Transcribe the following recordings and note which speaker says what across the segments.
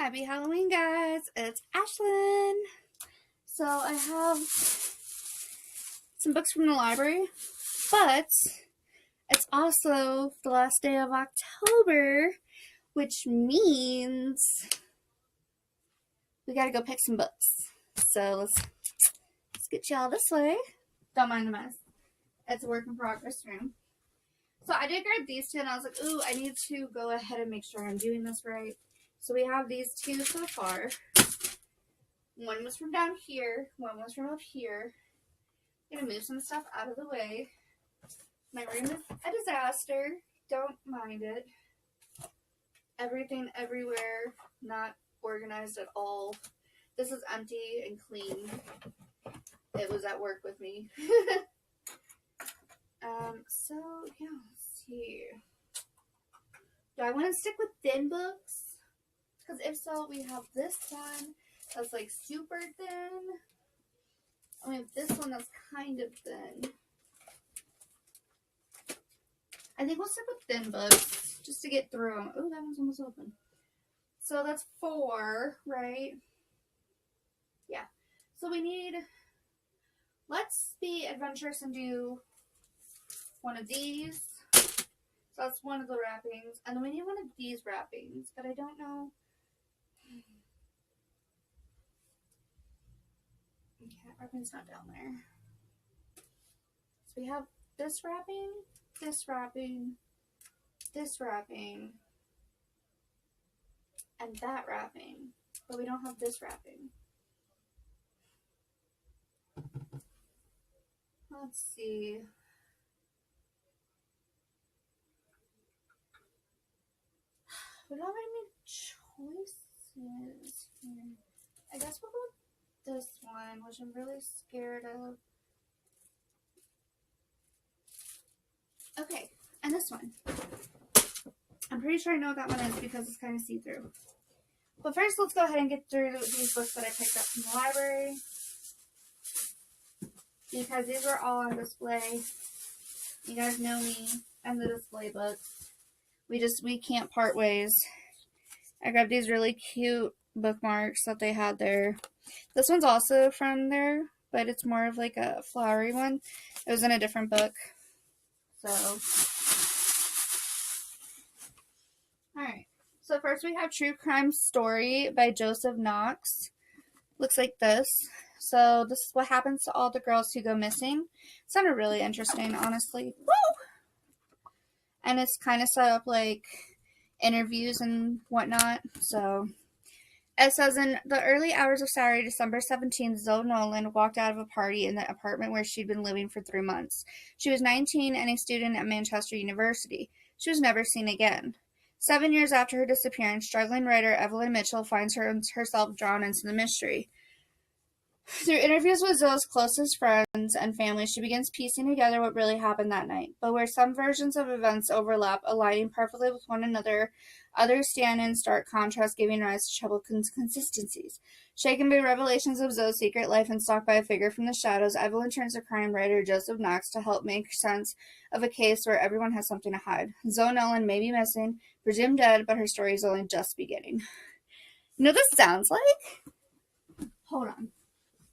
Speaker 1: Happy Halloween, guys! It's Ashlyn. So I have some books from the library, but it's also the last day of October, which means we gotta go pick some books. So let's get y'all this way. Don't mind the mess. It's a work in progress room. So I did grab these two, and I was like, ooh, I need to go ahead and make sure I'm doing this right. So we have these two so far. One was from down here. One was from up here. I'm going to move some stuff out of the way. My room is a disaster. Don't mind it. Everything everywhere. Not organized at all. This is empty and clean. It was at work with me. So, yeah, let's see. Do I want to stick with thin books? Because if so, we have this one that's like super thin. We have this one that's kind of thin. I think we'll stick with thin books just to get through them. Oh, that one's almost open. So that's 4, right? Yeah. So we need, let's be adventurous and do one of these. So that's one of the wrappings. And then we need one of these wrappings, but I don't know. Okay, wrapping's not down there. So we have this wrapping, this wrapping, this wrapping, and that wrapping. But we don't have this wrapping. Let's see. We don't have any choices here. I guess we'll go with this one, which I'm really scared of. Okay, and this one. I'm pretty sure I know what that one is because it's kind of see-through. But first, let's go ahead and get through these books that I picked up from the library. Because these were all on display. You guys know me and the display books. We can't part ways. I grabbed these really cute bookmarks that they had there. This one's also from there, but it's more of like a flowery one. It was in a different book. So, alright. So first we have True Crime Story by Joseph Knox. Looks like this. So this is what happens to all the girls who go missing. It sounded really interesting, honestly. Woo! And it's kind of set up like interviews and whatnot. So it says, in the early hours of Saturday, December 17th, Zoe Nolan walked out of a party in the apartment where she'd been living for 3 months. She was 19 and a student at Manchester University. She was never seen again. 7 years after her disappearance, struggling writer Evelyn Mitchell finds herself drawn into the mystery. Through interviews with Zoe's closest friends and family, she begins piecing together what really happened that night. But where some versions of events overlap, aligning perfectly with one another, others stand in stark contrast, giving rise to troubled consistencies. Shaken by revelations of Zoe's secret life and stalked by a figure from the shadows, Evelyn turns to crime writer Joseph Knox to help make sense of a case where everyone has something to hide. Zoe Nolan may be missing, presumed dead, but her story is only just beginning. You know what this sounds like? Hold on.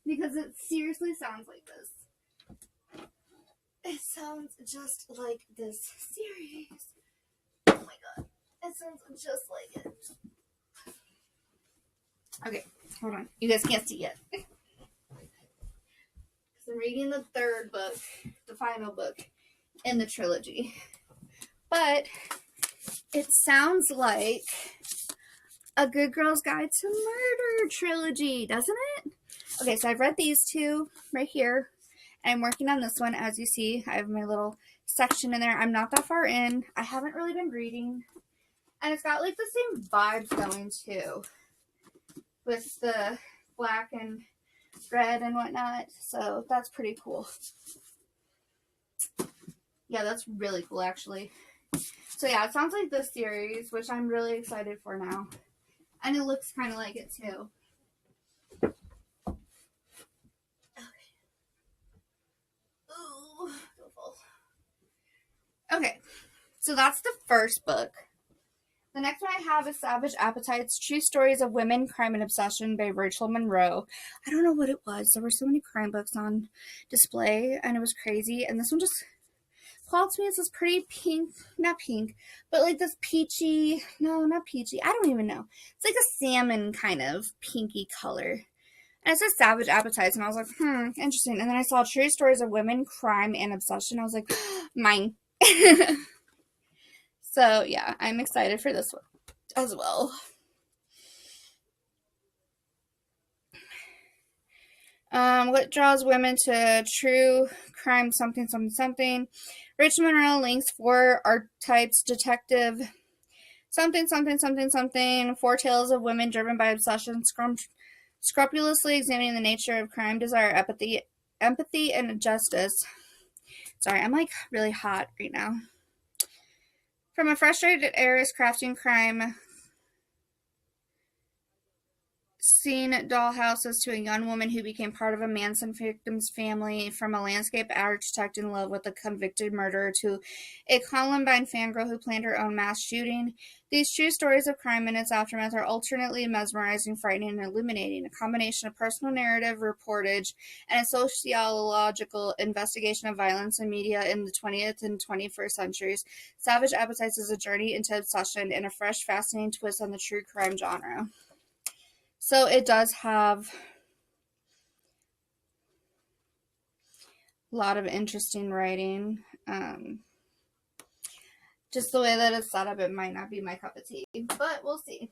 Speaker 1: Because it seriously sounds like this. It sounds just like this series. Oh my god. It sounds just like it. Okay, hold on. You guys can't see yet. Because I'm reading the 3rd book, the final book in the trilogy. But it sounds like a Good Girl's Guide to Murder trilogy, doesn't it? Okay, so I've read these two right here, and I'm working on this one. As you see, I have my little section in there. I'm not that far in. I haven't really been reading, and it's got like the same vibes going too, with the black and red and whatnot, so that's pretty cool. Yeah, that's really cool, actually. So yeah, it sounds like this series, which I'm really excited for now, and it looks kind of like it too. Okay, so that's the first book. The next one I have is Savage Appetites, True Stories of Women, Crime, and Obsession by Rachel Monroe. I don't know what it was. There were so many crime books on display, and it was crazy. And this one just plots me as this pretty pink, not pink, but like this peachy, no, not peachy, I don't even know. It's like a salmon kind of pinky color. And it says Savage Appetites, and I was like, interesting. And then I saw True Stories of Women, Crime, and Obsession. I was like, mine. So, yeah, I'm excited for this one as well. What draws women to true crime something, something, something. Rachel Monroe links 4 archetypes, detective, something, something, something, something, 4 tales of women driven by obsession, scrupulously examining the nature of crime, desire, empathy, and justice. Sorry, I'm like really hot right now. From a frustrated heiress crafting crime scene dollhouses to a young woman who became part of a Manson victim's family, from a landscape architect in love with a convicted murderer to a Columbine fangirl who planned her own mass shooting. These true stories of crime and its aftermath are alternately mesmerizing, frightening, and illuminating. A combination of personal narrative, reportage, and a sociological investigation of violence in media in the 20th and 21st centuries. Savage Appetites is a journey into obsession and a fresh, fascinating twist on the true crime genre. So it does have a lot of interesting writing. Just the way that it's set up, it might not be my cup of tea, but we'll see.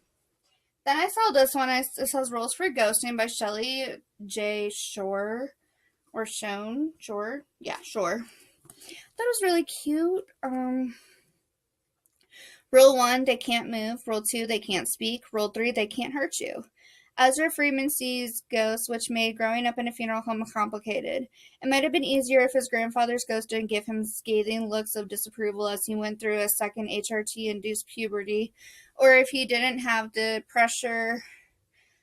Speaker 1: Then I saw this one. It says Rules for Ghosting by Shelley J. Shore. Or Shone. Shore? Yeah, Shore. That was really cute. Rule 1, they can't move. Rule 2, they can't speak. Rule 3, they can't hurt you. Ezra Freeman sees ghosts, which made growing up in a funeral home complicated. It might have been easier if his grandfather's ghost didn't give him scathing looks of disapproval as he went through a second HRT-induced puberty, or if he didn't have the pressure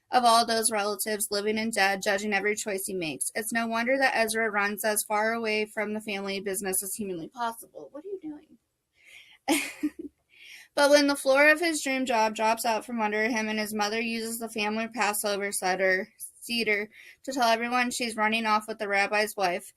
Speaker 1: of all those relatives, living and dead, judging every choice he makes. It's no wonder that Ezra runs as far away from the family business as humanly possible. What are you doing? But when the floor of his dream job drops out from under him and his mother uses the family Passover Seder to tell everyone she's running off with the rabbi's wife,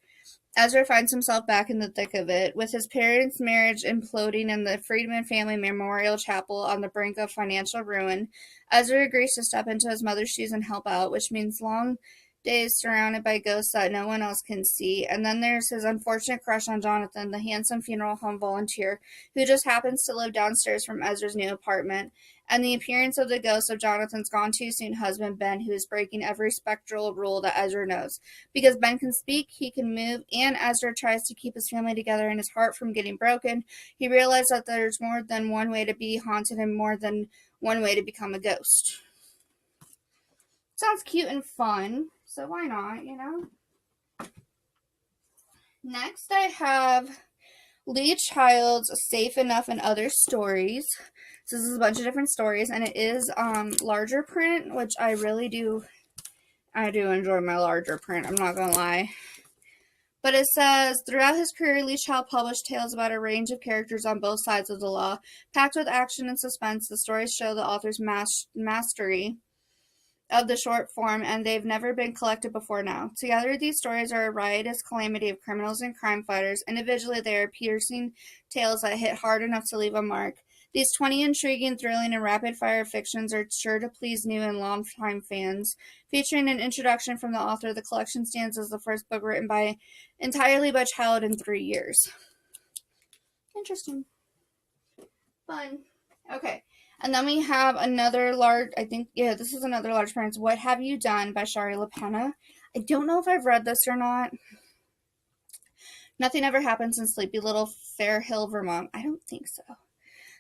Speaker 1: Ezra finds himself back in the thick of it, with his parents' marriage imploding and the Friedman family memorial chapel on the brink of financial ruin. Ezra agrees to step into his mother's shoes and help out, which means long days surrounded by ghosts that no one else can see. And then there's his unfortunate crush on Jonathan, the handsome funeral home volunteer, who just happens to live downstairs from Ezra's new apartment. And the appearance of the ghost of Jonathan's gone-too-soon husband, Ben, who is breaking every spectral rule that Ezra knows. Because Ben can speak, he can move, and Ezra tries to keep his family together and his heart from getting broken, he realizes that there's more than one way to be haunted and more than one way to become a ghost. Sounds cute and fun, so why not, you know? Next, I have Lee Child's Safe Enough and Other Stories. So this is a bunch of different stories, and it is larger print, which I really do. I do enjoy my larger print, I'm not going to lie. But it says, throughout his career, Lee Child published tales about a range of characters on both sides of the law. Packed with action and suspense, the stories show the author's mastery of the short form, and they've never been collected before now. Together, these stories are a riotous calamity of criminals and crime fighters. Individually, they are piercing tales that hit hard enough to leave a mark. These 20 intriguing, thrilling, and rapid-fire fictions are sure to please new and long-time fans. Featuring an introduction from the author, the collection stands as the first book written entirely by Child in 3 years. Interesting. Fun. Okay. And then we have another large, this is another large print. What Have You Done by Shari LaPena. I don't know if I've read this or not. Nothing Ever Happens in Sleepy Little Fairhill, Vermont. I don't think so.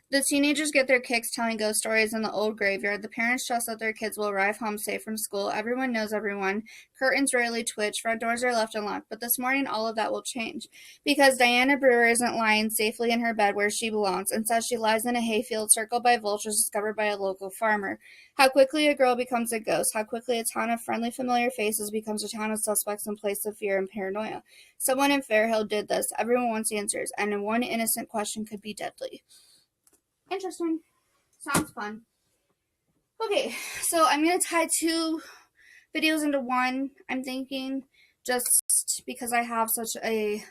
Speaker 1: The teenagers get their kicks telling ghost stories in the old graveyard. The parents trust that their kids will arrive home safe from school. Everyone knows everyone. Curtains rarely twitch. Front doors are left unlocked. But this morning, all of that will change. Because Diana Brewer isn't lying safely in her bed where she belongs. Instead, she lies in a hayfield circled by vultures discovered by a local farmer. How quickly a girl becomes a ghost. How quickly a town of friendly, familiar faces becomes a town of suspects in place of fear and paranoia. Someone in Fairhill did this. Everyone wants answers. And one innocent question could be deadly. Interesting. Sounds fun. Okay, so I'm going to tie 2 videos into one, I'm thinking, just because I have such a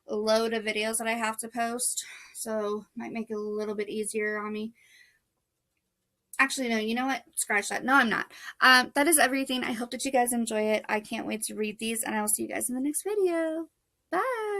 Speaker 1: load of videos that I have to post, so might make it a little bit easier on me. Actually, no, you know what? Scratch that. No, I'm not. That is everything. I hope that you guys enjoy it. I can't wait to read these, and I will see you guys in the next video. Bye!